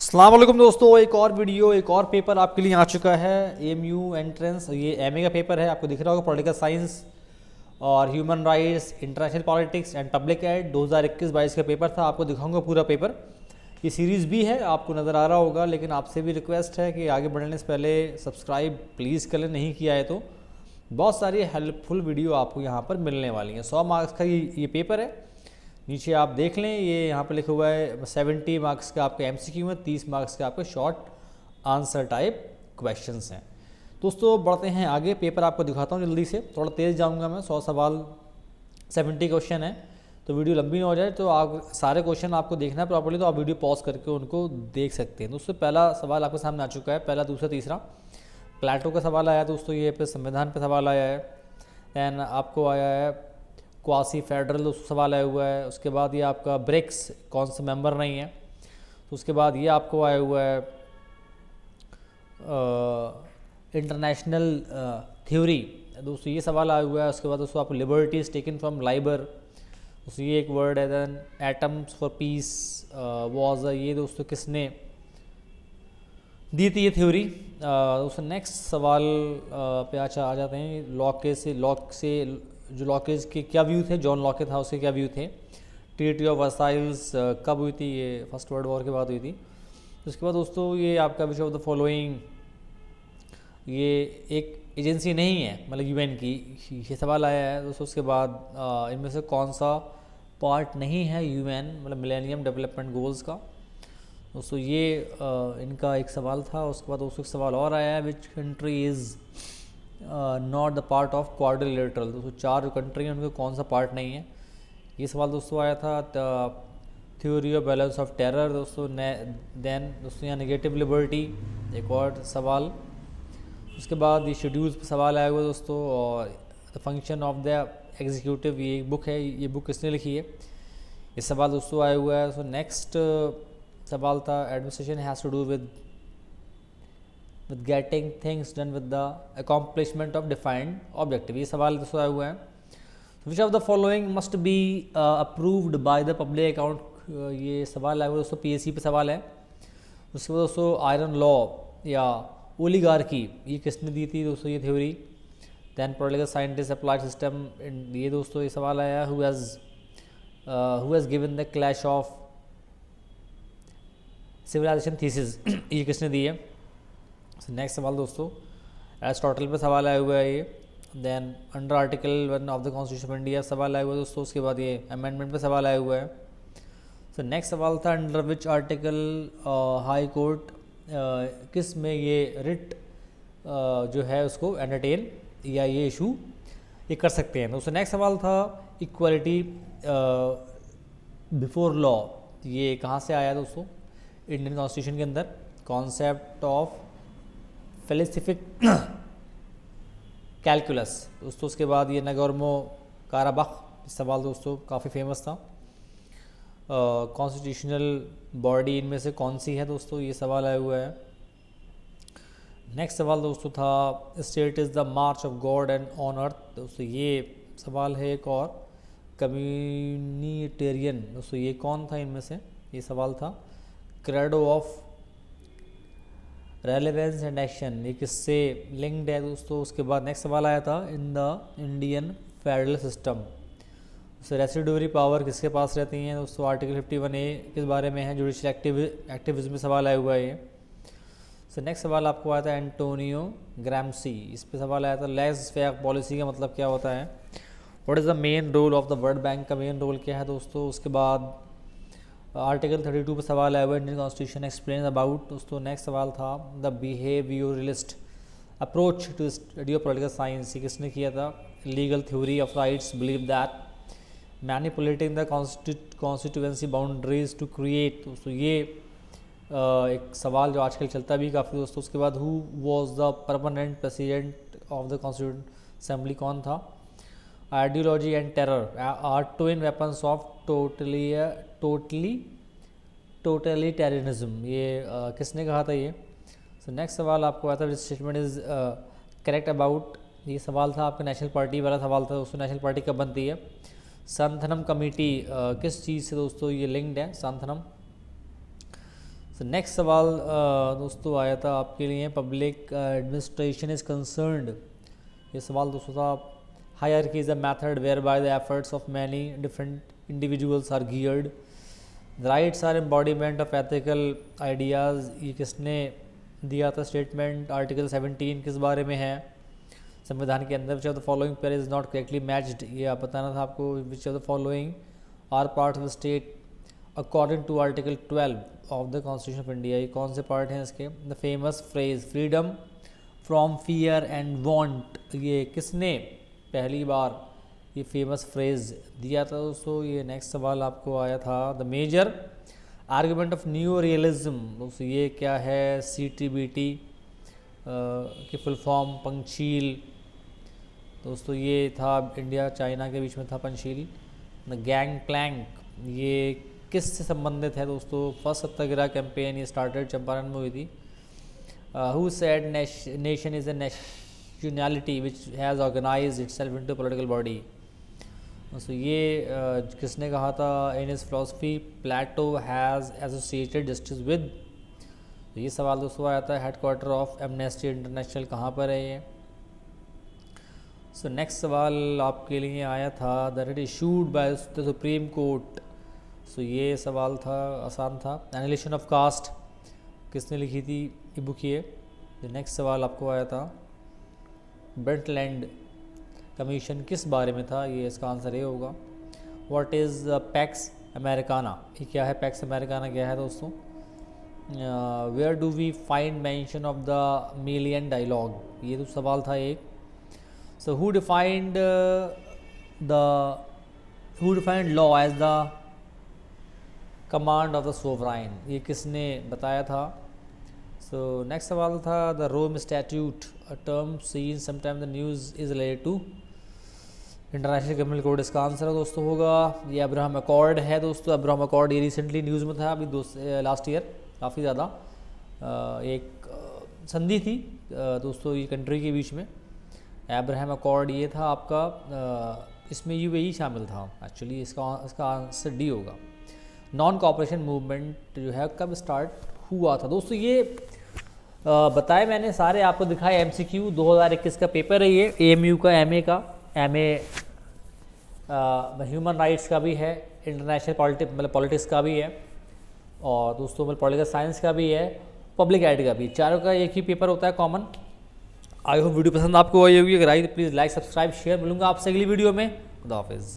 अस्सलाम वालेकुम दोस्तों, एक और वीडियो एक और पेपर आपके लिए आ चुका है। एएमयू एंट्रेंस, ये एमए का पेपर है, आपको दिख रहा होगा। पॉलिटिकल साइंस और human rights, international politics and public ad 2021-22 का पेपर था। आपको दिखाऊंगा पूरा पेपर। ये सीरीज़ भी है, आपको नज़र आ रहा होगा, लेकिन आपसे भी रिक्वेस्ट है कि आगे बढ़ने से पहले सब्सक्राइब प्लीज़ कर लें, नहीं किया है तो। बहुत सारी हेल्पफुल वीडियो आपको यहाँ पर मिलने वाली हैं। 100 मार्क्स का ये पेपर है। नीचे आप देख लें, ये यहाँ पे लिखा हुआ है 70 मार्क्स का आपका एमसीक्यू है, 30 मार्क्स का आपका शॉर्ट आंसर टाइप क्वेश्चंस हैं। दोस्तों बढ़ते हैं आगे, पेपर आपको दिखाता हूँ जल्दी से। थोड़ा तेज़ जाऊँगा मैं, 100 सवाल 70 क्वेश्चन है, तो वीडियो लंबी ना हो जाए। तो आप सारे क्वेश्चन आपको देखना है प्रॉपर्ली, तो आप वीडियो पॉज करके उनको देख सकते हैं। दोस्तों पहला सवाल आपके सामने आ चुका है, पहला, दूसरा, तीसरा। प्लेटो का सवाल आया दोस्तों, ये पे संविधान पे सवाल आया है। दैन आपको आया है क्वासी फेडरल सवाल आया हुआ है। उसके बाद ये आपका ब्रिक्स कौन सा मेंबर नहीं है। तो उसके बाद ये आपको आया हुआ है इंटरनेशनल थ्योरी दोस्तों, ये सवाल आया हुआ है। उसके बाद दोस्तों आपको लिबर्टीज टेकन फ्रॉम लाइबर, दोस्तों ये एक वर्ड है। Then atoms for peace was, ये दोस्तों किसने दी थी ये थ्योरी। दोस्तों नेक्स्ट सवाल पे आ जाते हैं। लॉक से जो लॉकेज के क्या व्यू थे, जॉन लॉके था, उसके क्या व्यू थे। ट्रीटी ऑफ वर्साइल्स कब हुई थी, ये फर्स्ट वर्ल्ड वॉर के बाद हुई थी। उसके बाद दोस्तों ये आपका विच ऑफ द फॉलोइंग, ये एक एजेंसी नहीं है, मतलब यूएन की, ये सवाल आया है दोस्तों। उसके बाद इनमें से कौन सा पार्ट नहीं है यूएन, मतलब मिलेनियम डेवलपमेंट गोल्स का। दोस्तों ये इनका एक सवाल था। उसके बाद दोस्तों एक सवाल और आया है, which country is not the part of quadrilateral. दोस्तों 4 जो कंट्री हैं उनके कौन सा पार्ट नहीं है, ये सवाल दोस्तों आया था। Theory of balance of terror दोस्तों। देन दोस्तों यहाँ नेगेटिव लिबर्टी, एक और सवाल। उसके बाद ये शेड्यूल्स पर सवाल आया हुआ दोस्तों। और the function of the executive, ये एक बुक है, ये बुक किसने लिखी है, ये सवाल दोस्तों आया हुआ है। सो नेक्स्ट सवाल था administration has to do with getting things done with the accomplishment of defined objective, ये सवाल दोस्तों आया हुआ है। Which of the following must be approved by the public account, ये सवाल आया हुआ दोस्तों, पीएससी पे सवाल है। उसके बाद दोस्तों आयरन लॉ या ओलिगार्की, ये किसने दी थी दोस्तों ये theory. Then political scientist applied system, ये दोस्तों ये सवाल आया, who has given the clash of civilization thesis, ये किसने दी है। नेक्स्ट सवाल दोस्तों एरिस्टोटल पे सवाल आया हुआ है ये। Then under article 1 of the constitution of India सवाल आया हुआ है दोस्तों। उसके बाद ये अमेंडमेंट पे सवाल आया हुआ है। सो नेक्स्ट सवाल था under which article high court, किस में ये रिट जो है उसको एंटरटेन या ये इशू ये कर सकते हैं दोस्तों। नेक्स्ट सवाल था इक्वालिटी बिफोर लॉ, ये कहाँ से आया दोस्तों, इंडियन कॉन्स्टिट्यूशन के अंदर। कॉन्सेप्ट ऑफ फिलोसफिक कैलकुलस दोस्तों। उसके बाद ये नगोर्नो काराबाख सवाल दोस्तों काफ़ी फेमस था। कॉन्स्टिट्यूशनल बॉडी इनमें से कौन सी है दोस्तों, ये सवाल आया हुआ है। नेक्स्ट सवाल दोस्तों था state is the March of God and on earth दोस्तों, ये सवाल है एक और। कम्युनिटेरियन दोस्तों ये कौन था इनमें से, ये सवाल था। Credo of relevance and action, ये किससे लिंक्ड है दोस्तों। उसके बाद नेक्स्ट सवाल आया था in the Indian federal system, residuary power किसके पास रहती हैं दोस्तों। आर्टिकल 51A किस बारे में है, जुडिशियल एक्टिविज्म में सवाल आया हुआ है ये। सो नेक्स्ट सवाल आपको आया था एंटोनियो ग्राम्सी, इस पर सवाल आया था लेस फेयर पॉलिसी का मतलब क्या होता है। What is the main role of the world bank, का मेन रोल क्या है दोस्तों। उसके बाद आर्टिकल 32 पर सवाल आया हुआ है इंडियन कॉन्स्टिट्यूशन एक्सप्लेन अबाउट दोस्तों। नेक्स्ट सवाल था the behaviouralist approach to study of political science, ये किसने किया था। Legal theory of rights believe that manipulating the constituency boundaries to create दोस्तों, ये एक सवाल जो आजकल चलता भी काफ़ी दोस्तों। उसके बाद who was the permanent president of the constituent assembly, कौन था। Ideology and terror are twin weapons of totalitarianism, ये किसने कहा था ये। सो नेक्स्ट सवाल आपको आया था स्टेटमेंट इज़ करेक्ट अबाउट, ये सवाल था आपका नेशनल पार्टी वाला सवाल था दोस्तों। नेशनल पार्टी कब बनती है। सांथनम कमेटी किस चीज़ से दोस्तों ये लिंक्ड है सांथनम। तो नेक्स्ट सवाल दोस्तों आया था आपके लिए, पब्लिक एडमिनिस्ट्रेशन इज़ कंसर्न्ड। ये सवाल दोस्तों था, hierarchy is a method whereby the efforts of many different individuals are geared, the rights are embodiment of ethical ideas. ये किसने दिया था स्टेटमेंट? आर्टिकल 17 किस बारे में है संविधान के अंदर? Which of the following pair is not correctly matched, ये आप बताना था आपको। Which of the following are part of the state according to article 12 of the constitution of India. ये कौन से पार्ट हैं इसके? The famous phrase freedom from fear and want, ये किसने पहली बार ये फेमस फ्रेज दिया था दोस्तों? ये नेक्स्ट सवाल आपको आया था। The major argument of new realism दोस्तों, ये क्या है? CTBT की फुल फॉर्म पंचशील दोस्तों, ये था इंडिया चाइना के बीच में था पंचशील। द गैंग प्लैंक, ये किस से संबंधित है दोस्तों? फर्स्ट सत्याग्रह कैंपेन ये स्टार्टेड चंपारण में हुई थी। Who said nation is a nationality which has organised itself into political body. दोस्तों ये किसने कहा था? In his philosophy Plato has associated justice with. तो ये सवाल दोस्तों आया था। हेडक्वार्टर ऑफ एमनेस्टी इंटरनेशनल कहाँ पर है ये? सो नेक्स्ट सवाल आपके लिए आया था, that it issued by the supreme court. So ये सवाल था, आसान था। एनालिसिस ऑफ कास्ट किसने लिखी थी? ये बुक ये। नेक्स्ट सवाल आपको आया था, ब्रेंटलैंड कमीशन किस बारे में था? ये इसका आंसर ये होगा। व्हाट इज़ पैक्स अमेरिकाना, ये क्या है? पैक्स अमेरिकाना क्या है दोस्तों? Where do we find mention of the Melian dialogue, ये तो सवाल था एक। So who defined law as the command of the sovereign, ये किसने बताया था? सो नेक्स्ट सवाल था, the Rome statute a term seen sometime the news is related to international criminal code, इसका आंसर दोस्तों होगा ये अब्राहम अकॉर्ड है दोस्तों। अब्राहम अकॉर्ड ये रिसेंटली न्यूज़ में था अभी लास्ट ईयर, काफ़ी ज़्यादा एक संधि थी दोस्तों ये कंट्री के बीच में। अब्राहम अकॉर्ड ये था आपका, इसमें UAE शामिल था एक्चुअली। इसका आंसर डी होगा। नॉन कॉपरेशन मूवमेंट जो है कब स्टार्ट हुआ था दोस्तों? ये बताए मैंने सारे, आपको दिखाए MCQ 2021 का पेपर है ये, AMU का, MA का, MA ह्यूमन राइट्स का भी है, इंटरनेशनल पॉलिटिक्स का भी है, और दोस्तों पॉलिटिकल साइंस का भी है, पब्लिक एड का भी। चारों का एक ही पेपर होता है कॉमन। आई होप वीडियो पसंद आपको आई होगी। अगर आई तो प्लीज़ लाइक सब्सक्राइब शेयर। मिलूंगा आपसे अगली वीडियो में। खुदा हाफिज़।